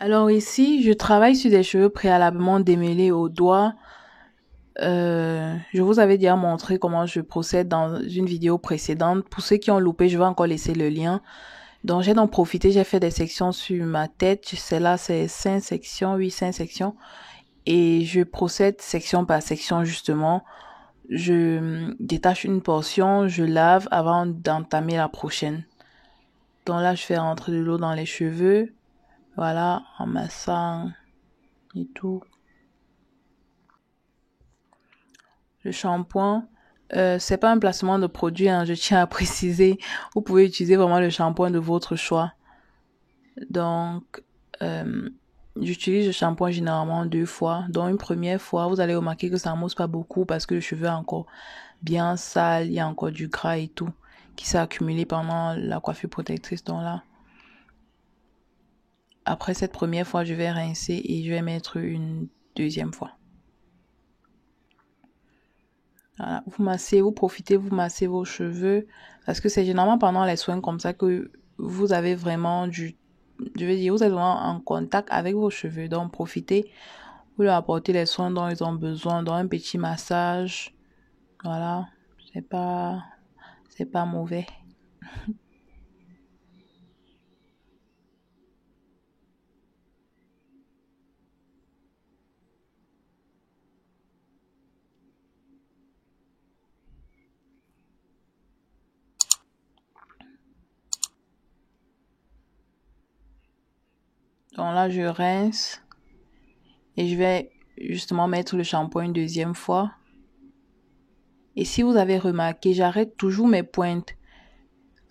Alors ici, je travaille sur des cheveux préalablement démêlés au doigt. Je vous avais déjà montré comment je procède dans une vidéo précédente. Pour ceux qui ont loupé, je vais encore laisser le lien. Donc j'ai d'en profité, j'ai fait des sections sur ma tête. Celle-là, c'est 5 sections, oui, 5 sections. Et je procède section par section justement. Je détache une portion, je lave avant d'entamer la prochaine. Donc là, je fais rentrer de l'eau dans les cheveux. Voilà, en massant et tout. Le shampoing, c'est pas un placement de produit, hein, je tiens à préciser. Vous pouvez utiliser vraiment le shampoing de votre choix. Donc, euh, j'utilise le shampoing généralement 2 fois. Donc, une première fois, vous allez remarquer que ça ne mousse pas beaucoup parce que le cheveu est encore bien sale, il y a encore du gras et tout qui s'est accumulé pendant la coiffure protectrice. Donc là, après cette première fois, je vais rincer et je vais mettre une deuxième fois. Voilà, vous massez, vous profitez, vous massez vos cheveux parce que c'est généralement pendant les soins comme ça que vous avez vraiment je veux dire, vous êtes vraiment en contact avec vos cheveux. Donc, profitez, vous leur apportez les soins dont ils ont besoin, dans un petit massage. Voilà, c'est pas, c'est pas mauvais. Donc là, je rince et je vais justement mettre le shampoing une deuxième fois. Et si vous avez remarqué, j'arrête toujours mes pointes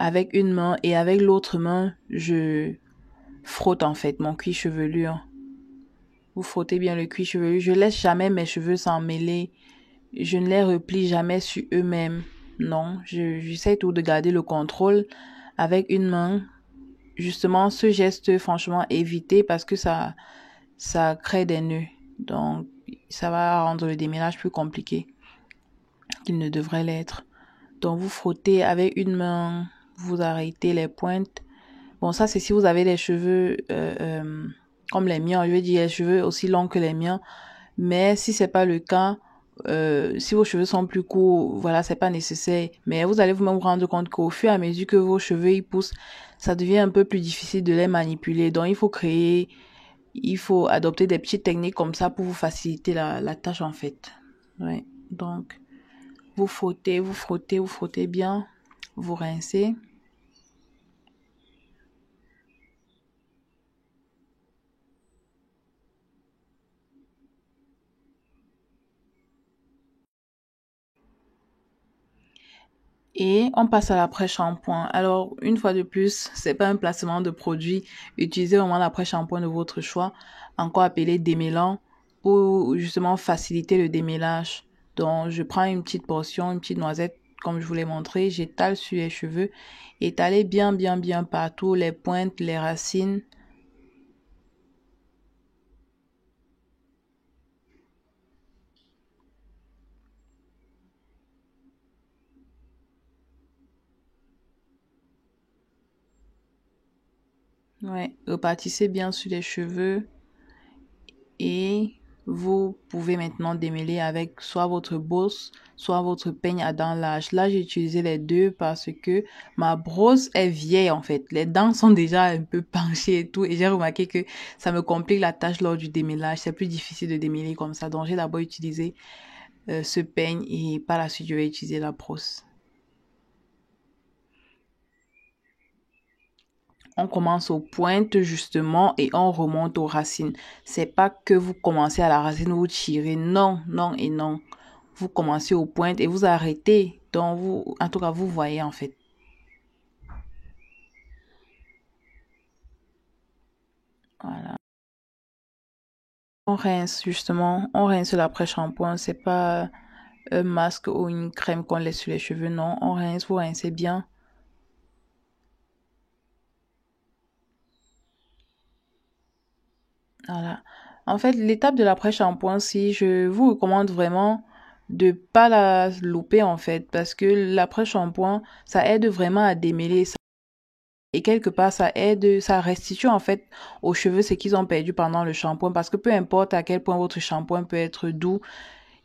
avec une main et avec l'autre main, je frotte en fait mon cuir chevelu. Vous frottez bien le cuir chevelu. Je laisse jamais mes cheveux s'en mêler. Je ne les replie jamais sur eux-mêmes. Non, j'essaie tout de garder le contrôle avec une main. Justement, ce geste, franchement, évitez parce que ça crée des nœuds. Donc, ça va rendre le démêlage plus compliqué qu'il ne devrait l'être. Donc, vous frottez avec une main, vous arrêtez les pointes. Bon, ça, c'est si vous avez les cheveux comme les miens. Je veux dire, les cheveux aussi longs que les miens. Mais si c'est pas le cas, si vos cheveux sont plus courts, voilà, c'est pas nécessaire. Mais vous allez vous-même vous rendre compte qu'au fur et à mesure que vos cheveux ils poussent, ça devient un peu plus difficile de les manipuler. Donc, il faut adopter des petites techniques comme ça pour vous faciliter la tâche en fait. Ouais. Donc, vous frottez, vous frottez, vous frottez bien, vous rincez. Et on passe à l'après-shampoing. Alors, une fois de plus, c'est pas un placement de produit. Utilisez vraiment l'après-shampoing de votre choix, encore appelé démêlant, pour justement faciliter le démêlage. Donc, je prends une petite portion, une petite noisette, comme je vous l'ai montré, j'étale sur les cheveux, étalez bien, bien, bien partout, les pointes, les racines. Ouais, repartissez bien sur les cheveux. Et vous pouvez maintenant démêler avec soit votre brosse, soit votre peigne à dents larges. Là, j'ai utilisé les deux parce que ma brosse est vieille en fait. Les dents sont déjà un peu penchées et tout. Et j'ai remarqué que ça me complique la tâche lors du démêlage. C'est plus difficile de démêler comme ça. Donc, j'ai d'abord utilisé ce peigne et par la suite, je vais utiliser la brosse. On commence aux pointes justement et on remonte aux racines. C'est pas que vous commencez à la racine, vous tirez. Non, non et non. Vous commencez aux pointes et vous arrêtez. Donc vous, en tout cas, vous voyez en fait. Voilà. On rince justement, on rince l'après-shampoing. C'est pas un masque ou une crème qu'on laisse sur les cheveux. Non, on rince, vous rincez bien. Voilà. En fait, l'étape de l'après-shampoing, si je vous recommande vraiment de pas la louper en fait, parce que l'après-shampoing, ça aide vraiment à démêler ça Et quelque part, ça aide, ça restitue en fait aux cheveux ce qu'ils ont perdu pendant le shampoing. Parce que peu importe à quel point votre shampoing peut être doux,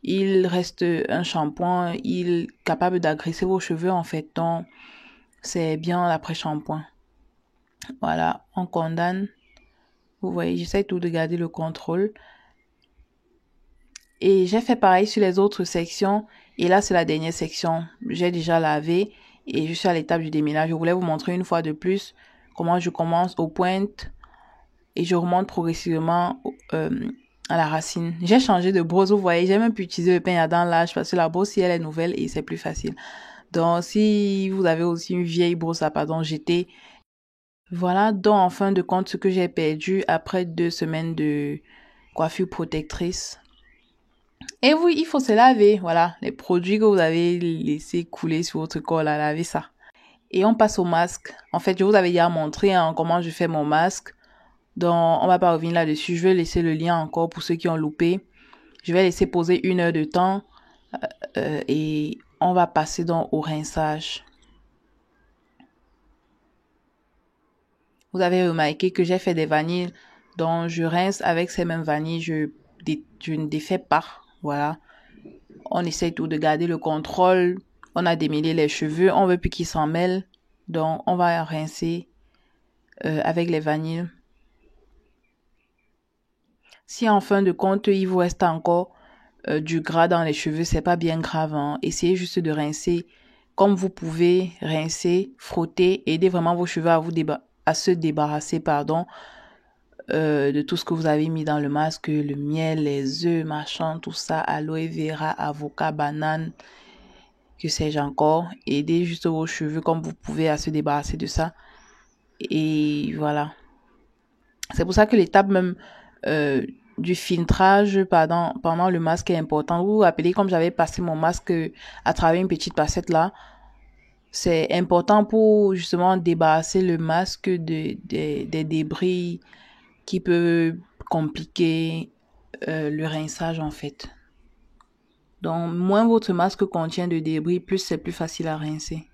il reste un shampoing, il est capable d'agresser vos cheveux en fait. Donc, c'est bien l'après-shampoing. Voilà, on condamne. Vous voyez, j'essaie tout de garder le contrôle. Et j'ai fait pareil sur les autres sections. Et là, c'est la dernière section. J'ai déjà lavé et je suis à l'étape du démêlage. Je voulais vous montrer une fois de plus comment je commence aux pointes et je remonte progressivement à la racine. J'ai changé de brosse, vous voyez. J'ai même pu utiliser le peigne à dents large parce que la brosse, si elle est nouvelle et c'est plus facile. Donc, si vous avez aussi une vieille brosse à pardon jetée, voilà. Donc, en fin de compte, ce que j'ai perdu après 2 semaines de coiffure protectrice. Et oui, il faut se laver, voilà, les produits que vous avez laissé couler sur votre corps, là, lavez ça. Et on passe au masque. En fait, je vous avais déjà montré comment je fais mon masque. Donc, on va pas revenir là-dessus. Je vais laisser le lien encore pour ceux qui ont loupé. Je vais laisser poser 1 heure de temps et on va passer donc au rinçage. Vous avez remarqué que j'ai fait des vanilles, donc je rince avec ces mêmes vanilles, je ne défais pas, voilà. On essaie tout de garder le contrôle. On a démêlé les cheveux. On veut plus qu'ils s'en mêlent. Donc, on va rincer avec les vanilles. Si en fin de compte, il vous reste encore du gras dans les cheveux, c'est pas bien grave. Hein. Essayez juste de rincer comme vous pouvez. Rincer, frotter, aider vraiment vos cheveux à se débarrasser, de tout ce que vous avez mis dans le masque, le miel, les œufs, machin, tout ça, aloe vera, avocat, banane, que sais-je encore. Aidez juste vos cheveux comme vous pouvez à se débarrasser de ça. Et voilà. C'est pour ça que l'étape même du filtrage pendant le masque est importante. Vous vous rappelez comme j'avais passé mon masque à travers une petite passette là. C'est important pour justement débarrasser le masque des débris qui peut compliquer le rinçage en fait. Donc, moins votre masque contient de débris, plus c'est plus facile à rincer.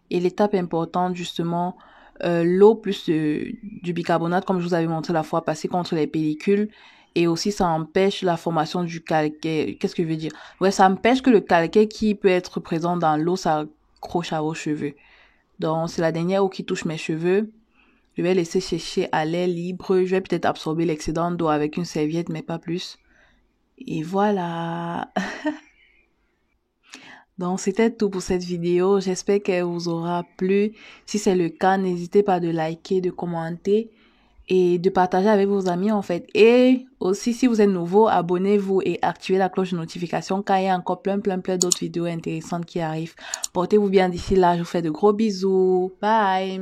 Et l'étape importante, justement, l'eau plus du bicarbonate, comme je vous avais montré la fois passée, contre les pellicules. Et aussi, ça empêche la formation du calcaire. Qu'est-ce que je veux dire? Ouais, ça empêche que le calcaire qui peut être présent dans l'eau s'accroche à vos cheveux. Donc, c'est la dernière eau qui touche mes cheveux. Je vais laisser sécher à l'air libre. Je vais peut-être absorber l'excédent d'eau avec une serviette, mais pas plus. Et voilà. Donc, c'était tout pour cette vidéo. J'espère qu'elle vous aura plu. Si c'est le cas, n'hésitez pas de liker, de commenter et de partager avec vos amis, en fait. Et aussi, si vous êtes nouveau, abonnez-vous et activez la cloche de notification car il y a encore plein d'autres vidéos intéressantes qui arrivent. Portez-vous bien d'ici là. Je vous fais de gros bisous. Bye.